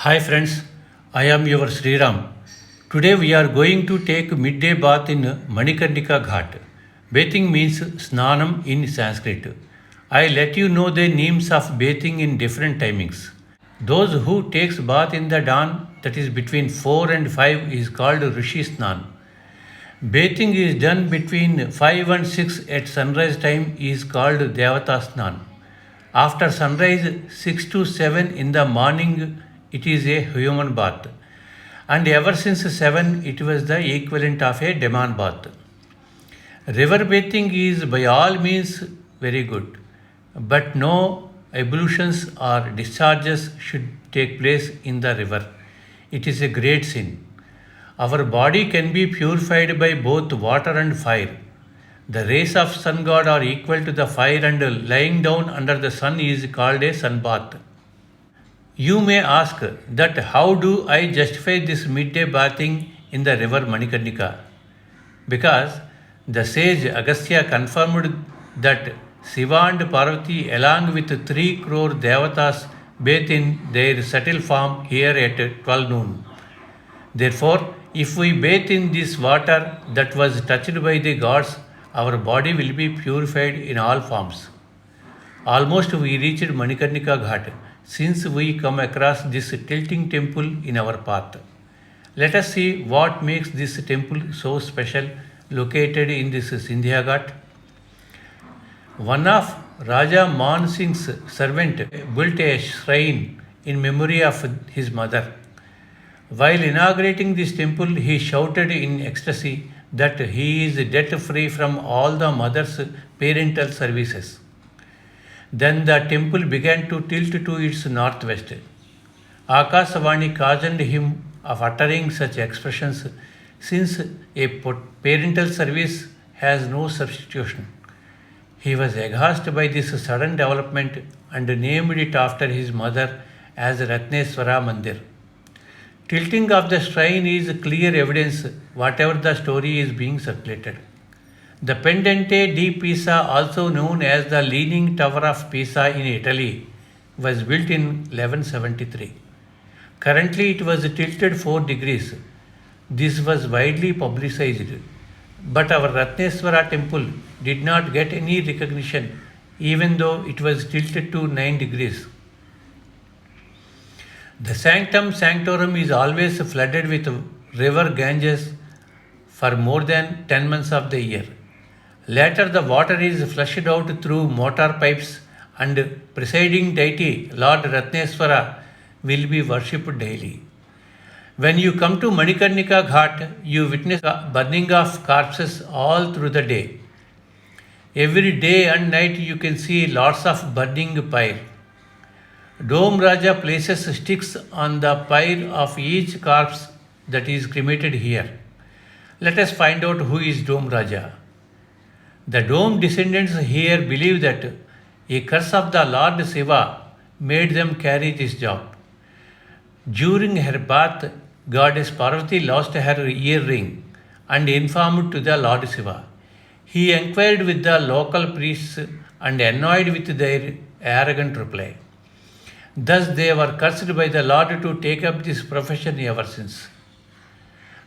Hi friends, I am your Sriram. Today we are going to take midday bath in Manikarnika Ghat. Bathing means snanam in Sanskrit. I let you know the names of bathing in different timings. Those who takes bath in the dawn, that is between 4 and 5, is called Rishi Snan. Bathing is done between 5 and 6 at sunrise time is called Devata Snan. After sunrise 6 to 7 in the morning it is a human bath, and ever since 7 it was the equivalent of a demon bath. River bathing is by all means very good, but no ablutions or discharges should take place in the river. It is a great sin. Our body can be purified by both water and fire. The rays of sun god are equal to the fire, and lying down under the sun is called a sun bath. You may ask that how do I justify this midday bathing in the river Manikarnika? Because the sage Agastya confirmed that Shiva and Parvati along with 3 crore devatas bathe in their subtle form here at 12 noon. Therefore, if we bathe in this water that was touched by the gods, our body will be purified in all forms. Almost we reached Manikarnika Ghat since we come across this tilting temple in our path. Let us see what makes this temple so special located in this Sindhya Ghat. One of Raja Man Singh's servant built a shrine in memory of his mother. While inaugurating this temple, he shouted in ecstasy that he is debt-free from all the mother's parental services. Then the temple began to tilt to its northwest. Akasavani cautioned him of uttering such expressions since a parental service has no substitution. He was aghast by this sudden development and named it after his mother as Ratneswar Mandir. Tilting of the shrine is clear evidence whatever the story is being circulated. The Pendente di Pisa, also known as the Leaning Tower of Pisa in Italy, was built in 1173. Currently it was tilted 4 degrees. This was widely publicized, but our Ratneswara temple did not get any recognition even though it was tilted to 9 degrees. The sanctum sanctorum is always flooded with river Ganges for more than 10 months of the year. Later the water is flushed out through mortar pipes, and presiding deity Lord Ratneswara will be worshipped daily. When you come to Manikarnika Ghat, you witness burning of corpses all through the day. Every day and night you can see lots of burning pyre. Dome Raja places sticks on the pyre of each corpse that is cremated here. Let us find out who is Dome Raja. The Dome descendants here believe that a curse of the Lord Shiva made them carry this job. During her bath, goddess Parvati lost her earring and informed to the Lord Shiva. He inquired with the local priests and annoyed with their arrogant reply. Thus they were cursed by the Lord to take up this profession ever since.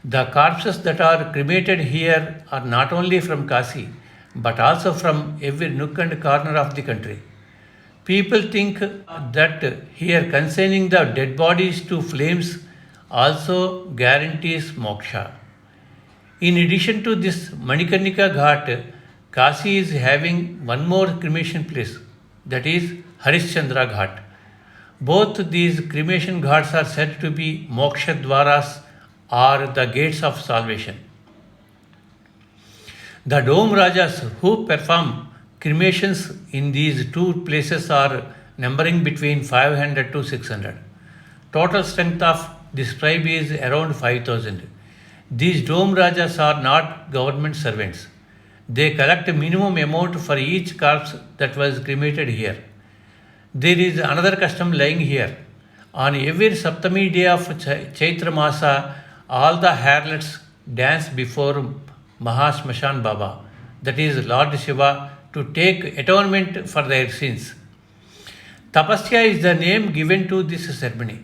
The corpses that are cremated here are not only from Kasi, but also from every nook and corner of the country. People think that here consigning the dead bodies to flames also guarantees moksha. In addition to this Manikarnika Ghat, Kasi is having one more cremation place, that is Harishchandra Ghat. Both these cremation ghats are said to be moksha dwaras, or the gates of salvation. The Dome Rajas who perform cremations in these 2 places are numbering between 500 to 600. Total strength of this tribe is around 5,000. These Dome Rajas are not government servants. They collect a minimum amount for each corpse that was cremated here. There is another custom lying here. On every Saptami day of Chaitra Masa, all the harlots dance before Mahashamshan Baba, that is Lord Shiva, to take atonement for their sins. Tapasya is the name given to this ceremony.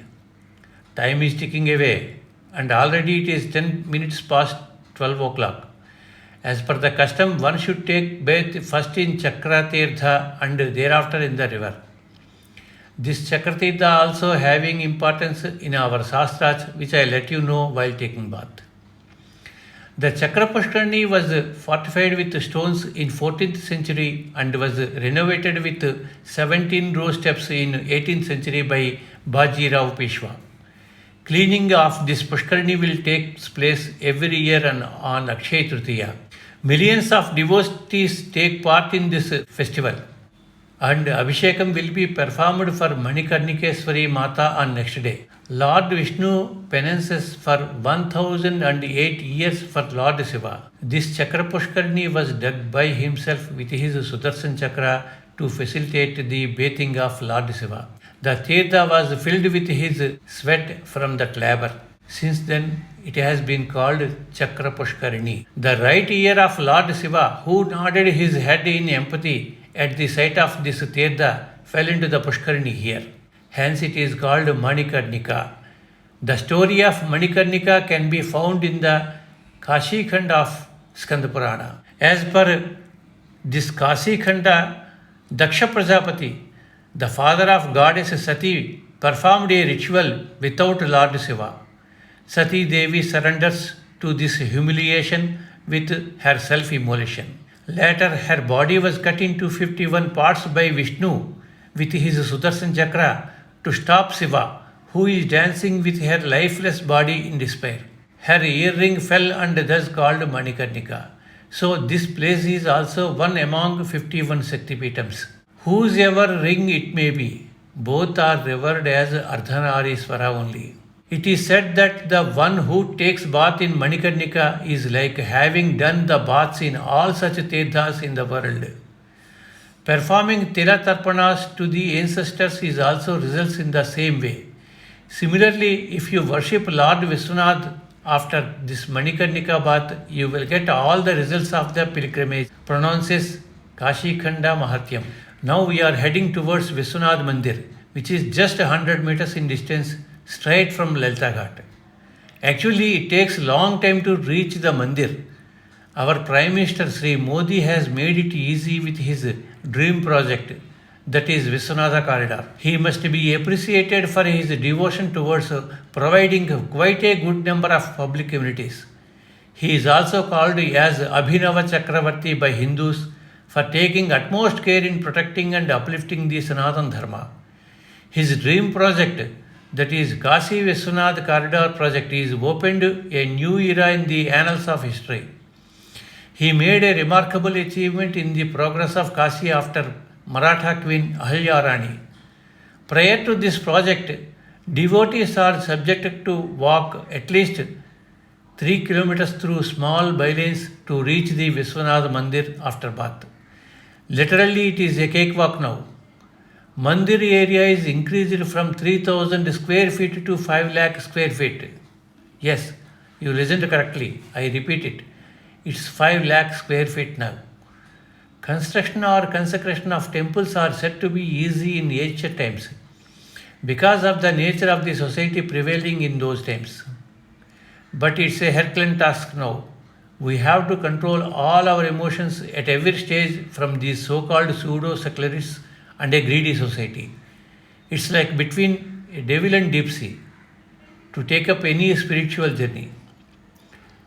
Time is ticking away, and already it is 10 minutes past 12 o'clock. As per the custom, one should take bath first in Chakra Tirtha and thereafter in the river. This Chakra Tirtha also having importance in our Shastras, which I let you know while taking bath. The Chakra Pushkarani was fortified with stones in 14th century and was renovated with 17 row steps in 18th century by Bajirao Peshwa. Cleaning of this Pushkarani will take place every year on Akshaya Tritiya. Millions of devotees take part in this festival, and Abhishekam will be performed for Manikarnikeswari Mata on next day. Lord Vishnu penances for 1008 years for Lord Shiva. This Chakra Pushkarani was dug by himself with his Sudarshan Chakra to facilitate the bathing of Lord Shiva. The Tirtha was filled with his sweat from that labor. Since then, it has been called Chakra Pushkarani. The right ear of Lord Shiva, who nodded his head in empathy at the sight of this Tirtha, fell into the Pushkarani here. Hence it is called Manikarnika. The story of Manikarnika can be found in the Kashi Khanda of Skanda Purana. As per this Kashi Khanda, Daksha Prajapati, the father of goddess Sati, performed a ritual without Lord Shiva. Sati Devi surrenders to this humiliation with her self-immolation. Later, her body was cut into 51 parts by Vishnu with his Sudarshan Chakra to stop Shiva, who is dancing with her lifeless body in despair. Her earring fell and thus called Manikarnika. So this place is also one among 51 Shaktipitams. Whosever ring it may be, both are revered as Ardhanariswara only. It is said that the one who takes bath in Manikarnika is like having done the baths in all such tirthas in the world. Performing Tiratarpanas to the ancestors is also results in the same way. Similarly, if you worship Lord Viswanath after this Manikarnika bath, you will get all the results of the pilgrimage, pronounces Kashi Khanda Mahatyam. Now we are heading towards Viswanath Mandir, which is just 100 meters in distance straight from Lalitha Ghat. Actually, it takes long time to reach the Mandir. Our Prime Minister Sri Modi has made it easy with his dream project, that is Viswanadha Corridor. He must be appreciated for his devotion towards providing quite a good number of public amenities. He is also called as Abhinava Chakravarti by Hindus for taking utmost care in protecting and uplifting the Sanatana Dharma. His dream project, that is Kashi Vishwanath Corridor project, is opened a new era in the annals of history. He made a remarkable achievement in the progress of Kashi after Maratha Queen Ahalya Rani. Prior to this project, devotees are subjected to walk at least 3 kilometers through small bylanes to reach the Viswanath Mandir after bath. Literally, it is a cakewalk now. Mandir area is increased from 3000 square feet to 5 lakh square feet. Yes, you listened correctly. I repeat it. It's 5 lakh square feet now. Construction or consecration of temples are said to be easy in ancient times because of the nature of the society prevailing in those times. But it's a Herculean task now. We have to control all our emotions at every stage from these so-called pseudo-secularists and a greedy society. It's like between a devil and deep sea to take up any spiritual journey.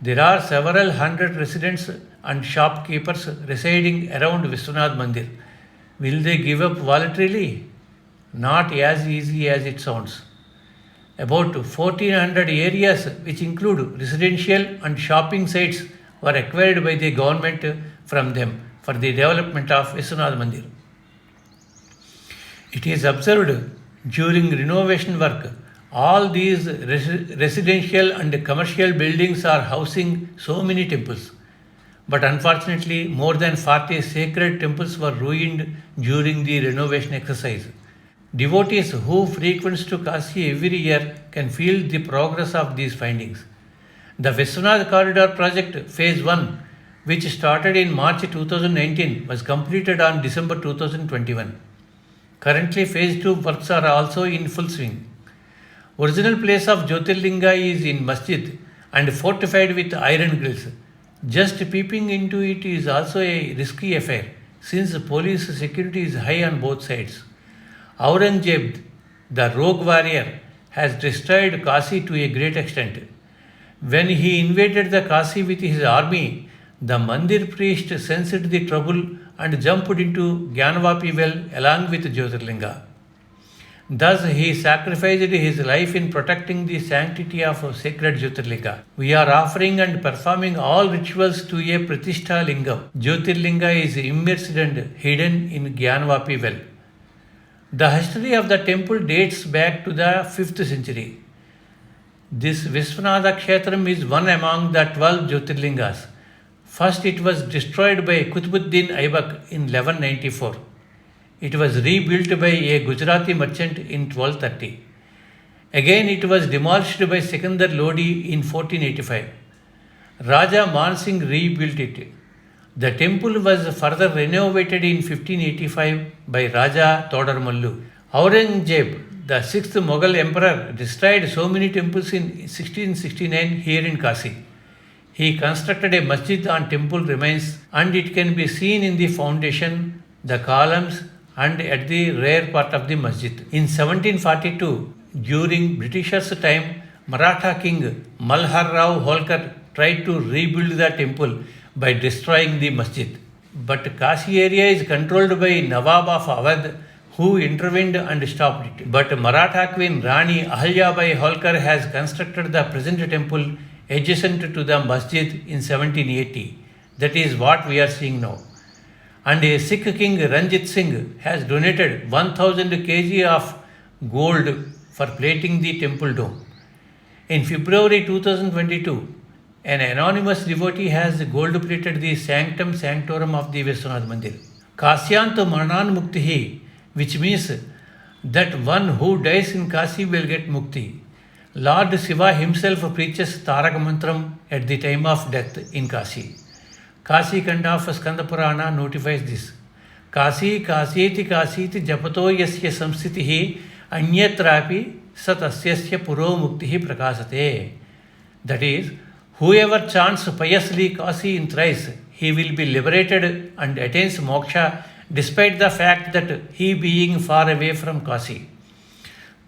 There are several hundred residents and shopkeepers residing around Viswanath Mandir. Will they give up voluntarily? Not as easy as it sounds. About 1400 areas, which include residential and shopping sites, were acquired by the government from them for the development of Viswanath Mandir. It is observed during renovation work, all these residential and commercial buildings are housing so many temples. But unfortunately, more than 40 sacred temples were ruined during the renovation exercise. Devotees who frequent to Kashi every year can feel the progress of these findings. The Viswanath Corridor Project Phase 1, which started in March 2019, was completed on December 2021. Currently, Phase 2 works are also in full swing. Original place of Jyotirlinga is in masjid and fortified with iron grills. Just peeping into it is also a risky affair since police security is high on both sides. Aurangajeb, the rogue warrior, has destroyed Kasi to a great extent. When he invaded the Kasi with his army, the Mandir priest sensed the trouble and jumped into Gyanvapi well along with Jyotirlinga. Thus, he sacrificed his life in protecting the sanctity of sacred Jyotirlinga. We are offering and performing all rituals to a Pratishtha Lingam. Jyotirlinga is immersed and hidden in Gyanvapi well. The history of the temple dates back to the 5th century. This Viswanadha Kshetram is one among the 12 Jyotirlingas. First, it was destroyed by Qutbuddin Aibak in 1194. It was rebuilt by a Gujarati merchant in 1230. Again, it was demolished by Sikandar Lodi in 1485. Raja Man Singh rebuilt it. The temple was further renovated in 1585 by Raja Todarmallu. Aurangajeb, the 6th Mughal emperor, destroyed so many temples in 1669 here in Kasi. He constructed a masjid on temple remains and it can be seen in the foundation, the columns and at the rear part of the masjid. In 1742, during Britishers' time, Maratha king Malhar Rao Holkar tried to rebuild the temple by destroying the masjid. But Kasi area is controlled by Nawab of Awadh who intervened and stopped it. But Maratha queen Rani Ahalyabai Holkar has constructed the present temple adjacent to the masjid in 1780. That is what we are seeing now. And a Sikh king Ranjit Singh has donated 1000 kg of gold for plating the temple dome. In February 2022, an anonymous devotee has gold plated the sanctum sanctorum of the VISWANADHA Mandir. Kasyanto Maranan Muktihi, which means that one who dies in Kasi will get mukti. Lord Shiva himself preaches Tarak Mantram at the time of death in Kasi. Kasi Kanda of Skanda Purana notifies this. Kasi Kasiti Kasiti Japato Yasya Samsitihi Anyatrapi Satasyasya Puro Muktihi Prakasate. That is, whoever chants piously Kasi in thrice, he will be liberated and attains moksha despite the fact that he being far away from Kasi.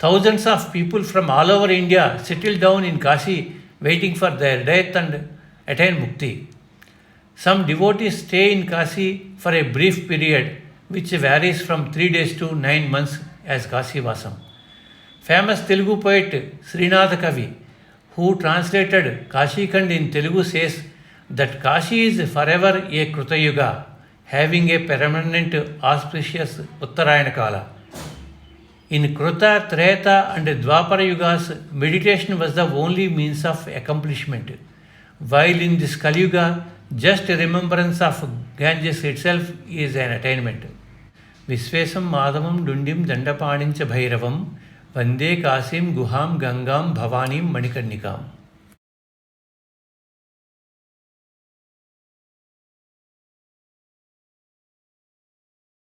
Thousands of people from all over India settle down in Kasi waiting for their death and attain mukti. Some devotees stay in Kasi for a brief period which varies from 3 days to 9 months as Kasi Vasam. Famous Telugu poet Srinath Kavi, who translated Kashi Khand in Telugu, says that Kashi is forever a Krutayuga, having a permanent auspicious Uttarayana Kala. In Kruta, Treta and Dwapara Yugas, meditation was the only means of accomplishment, while in this Kali Yuga, just remembrance of Ganges itself is an attainment. Visvesam Madhavam Dundim Dandapanincha Bhairavam Vande Kasim Guham Gangam Bhavanim Manikarnikam.